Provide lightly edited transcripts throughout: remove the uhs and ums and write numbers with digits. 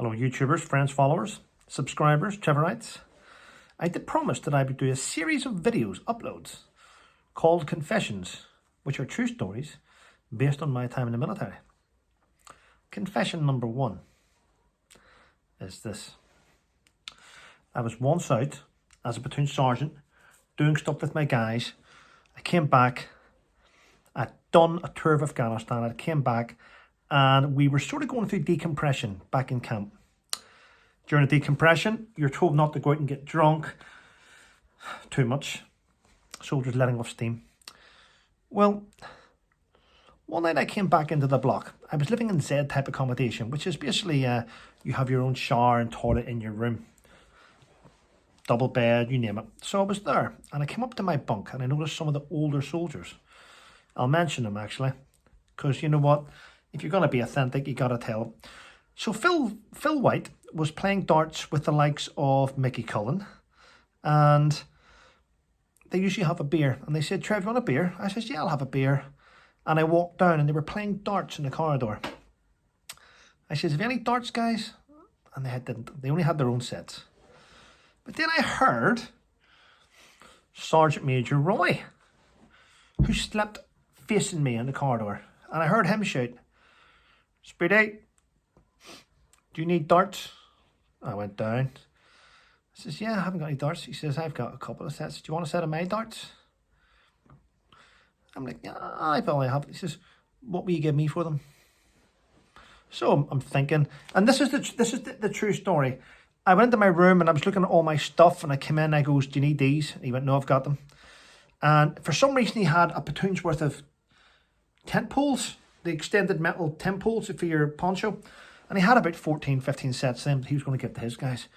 Hello YouTubers, friends, followers, subscribers, Trevorites. I did promise that I would do a series of videos, uploads, called Confessions, which are true stories based on my time in the military. Confession number 1 is this. I was once out as a platoon sergeant doing stuff with my guys. I came back, I'd done a tour of Afghanistan, I came back and we were sort of going through decompression back in camp. During the decompression, you're told not to go out and get drunk too much. Soldiers letting off steam. Well, one night I came back into the block. I was living in Z type accommodation, which is basically you have your own shower and toilet in your room. Double bed, you name it. So I was there and I came up to my bunk and I noticed some of the older soldiers. I'll mention them actually, because you know what? If you're going to be authentic, you got to tell them. So Phil White was playing darts with the likes of Mickey Cullen, and they usually have a beer. And they said, "Trev, you want a beer?" I said, "Yeah, I'll have a beer." And I walked down and they were playing darts in the corridor. I said, "Have you any darts, guys?" And they didn't. They only had their own sets. But then I heard Sergeant Major Roy, who slept facing me in the corridor. And I heard him shout, "Speedy, do you need darts?" I went down. I says, "Yeah, I haven't got any darts." He says, "I've got a couple of sets. Do you want a set of my darts?" I'm like, "Yeah, I probably have." He says, "What will you give me for them?" So I'm thinking, and this is the true story. I went into my room and I was looking at all my stuff, and I came in and I goes, "Do you need these?" And he went, "No, I've got them." And for some reason he had a platoon's worth of tent poles, the extended metal tent poles for your poncho. And he had about 14, 15 sets of them that he was going to give to his guys.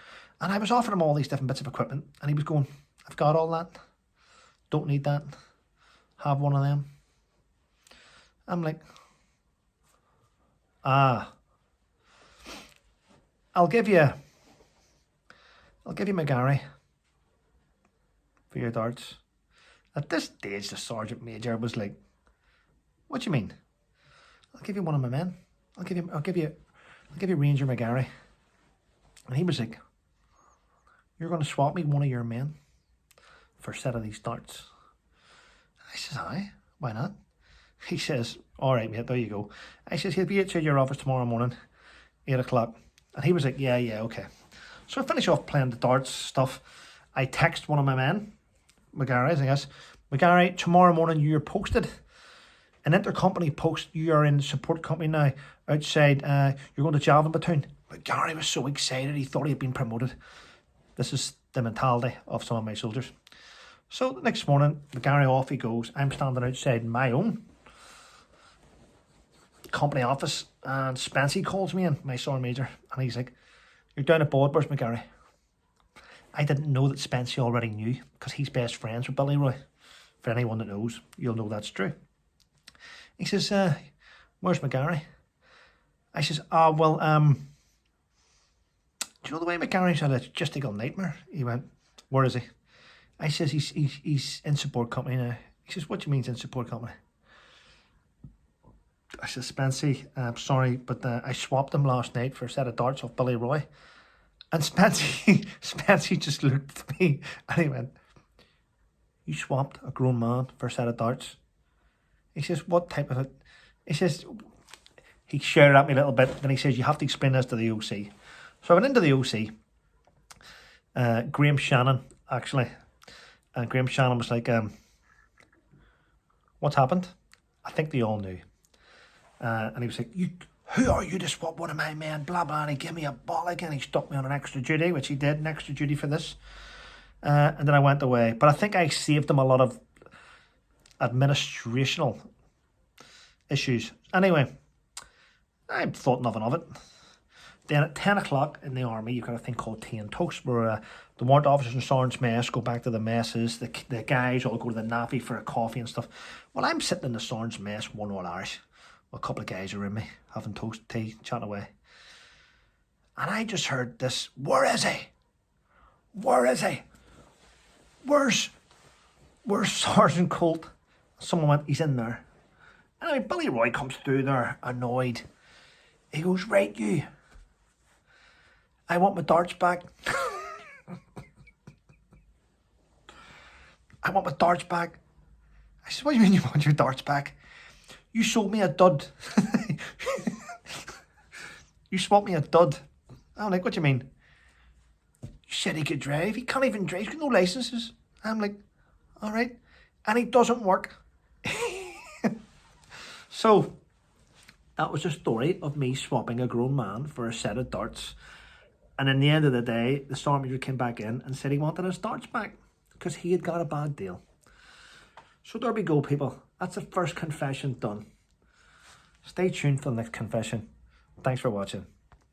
And I was offering him all these different bits of equipment. And he was going, "I've got all that. Don't need that. Have one of them." I'm like, I'll give you my Gary for your darts. At this stage, the Sergeant Major was like, "What do you mean?" "I'll give you one of my men. I'll give you Ranger McGarry." And he was like, "You're going to swap me one of your men for a set of these darts?" I says, "Aye, why not?" He says, "All right, mate, there you go." I says, "He'll be at your office tomorrow morning, 8 o'clock. And he was like, yeah, okay. So I finish off playing the darts stuff. I text one of my men, McGarry, I guess, "McGarry, tomorrow morning you're posted. An intercompany post, you are in support company now, outside, you're going to Javelin platoon." But Gary was so excited, he thought he had been promoted. This is the mentality of some of my soldiers. So the next morning, Gary off he goes. I'm standing outside my own company office, and Spency calls me in, my sergeant major, and he's like, "You're down at board, where's McGarry?" I didn't know that Spency already knew, because he's best friends with Billy Roy. For anyone that knows, you'll know that's true. He says, "Where's McGarry?" I says, "Well, do you know the way McGarry's had a logistical nightmare?" He went, "Where is he?" I says, he's in support company now." He says, "What do you mean in support company?" I says, "Spency, I'm sorry, but I swapped him last night for a set of darts off Billy Roy." And Spency just looked at me and he went, "You swapped a grown man for a set of darts?" He says, "What type of it?" He says, he shouted at me a little bit, then he says, "You have to explain this to the OC." So I went into the OC, Graham Shannon, actually, and Graham Shannon was like, "What's happened?" I think they all knew. And he was like, "Who are you to swap one of my men, blah, blah," and he gave me a bollock and he stuck me on an extra duty, which he did, an extra duty for this. And then I went away. But I think I saved him a lot of administrational issues. Anyway, I thought nothing of it. Then at 10 o'clock in the army, you've got a thing called tea and toast, where the warrant officers and sergeants' mess go back to the messes. The guys all go to the nappy for a coffee and stuff. Well, I'm sitting in the sergeants' mess, one all Irish. A couple of guys are in me, having toast, tea, chatting away. And I just heard this, "Where is he? Where is he? Where's Sergeant Colt?" Someone went, "He's in there." Anyway, Billy Roy comes through there, annoyed. He goes, "Right, you. I want my darts back. I want my darts back. I said, what do you mean you want your darts back? You sold me a dud. You swapped me a dud. I'm like, what do you mean? You said he could drive. He can't even drive. He's got no licenses. I'm like, all right. And he doesn't work. So, that was a story of me swapping a grown man for a set of darts. And in the end of the day, the Storm Major came back in and said he wanted his darts back because he had got a bad deal. So there we go, people. That's the first confession done. Stay tuned for the next confession. Thanks for watching.